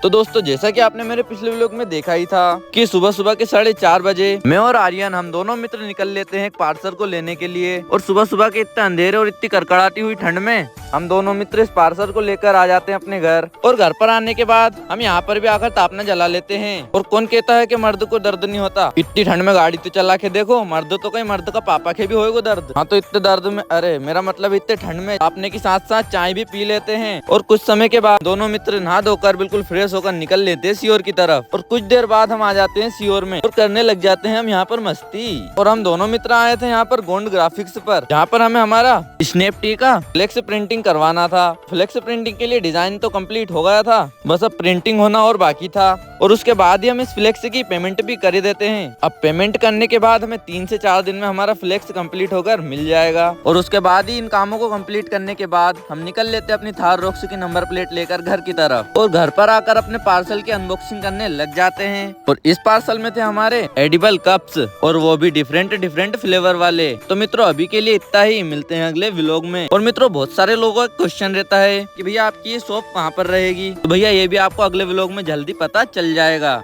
तो दोस्तों जैसा कि आपने मेरे पिछले व्लॉग में देखा ही था कि सुबह सुबह के 4:30 बजे मैं और आर्यन हम दोनों मित्र निकल लेते हैं एक पार्सल को लेने के लिए। और सुबह सुबह के इतने अंधेरे और इतनी कड़कड़ाती हुई ठंड में हम दोनों मित्र इस पार्सल को लेकर आ जाते हैं अपने घर। और घर पर आने के बाद हम यहाँ पर भी आकर तापना जला लेते हैं। और कौन कहता है कि मर्द को दर्द नहीं होता, इतनी ठंड में गाड़ी तो चला के देखो, मर्द तो कहीं मर्द का पापा के भी होएगा दर्द। हाँ, तो इतने दर्द में, अरे मेरा मतलब इतने ठंड में तापने के साथ साथ चाय भी पी लेते हैं। और कुछ समय के बाद दोनों मित्र नहा धोकर बिल्कुल फ्रेश होकर निकल लेते हैं सीहोर की तरफ। और कुछ देर बाद हम आ जाते हैं सीहोर में और करने लग जाते हैं हम यहाँ पर मस्ती। और हम दोनों मित्र आए थे यहाँ पर गोंड ग्राफिक्स पर, जहाँ पर हमें हमारा स्नैपटी का फ्लेक्स प्रिंटिंग करवाना था। फ्लेक्स प्रिंटिंग के लिए डिजाइन तो कंप्लीट हो गया था, बस अब प्रिंटिंग होना और बाकी था। और उसके बाद ही हम इस फ्लेक्स की पेमेंट भी कर देते हैं। अब पेमेंट करने के बाद हमें 3 से 4 दिन में हमारा फ्लेक्स कंप्लीट होकर मिल जाएगा। और उसके बाद ही इन कामों को कंप्लीट करने के बाद हम निकल लेते हैं अपनी थार रॉक्स की नंबर प्लेट लेकर घर की तरफ। और घर पर आकर अपने पार्सल की अनबॉक्सिंग करने लग जाते हैं। और इस पार्सल में थे हमारे एडिबल कप्स, और वो भी डिफरेंट फ्लेवर वाले। तो मित्रों अभी के लिए इतना ही, मिलते हैं अगले व्लॉग में। और मित्रों बहुत सारे लोगों का क्वेश्चन रहता है कि भैया आपकी ये शॉप कहाँ पर रहेगी, तो भैया ये भी आपको अगले व्लॉग में जल्दी पता चल जाएगा।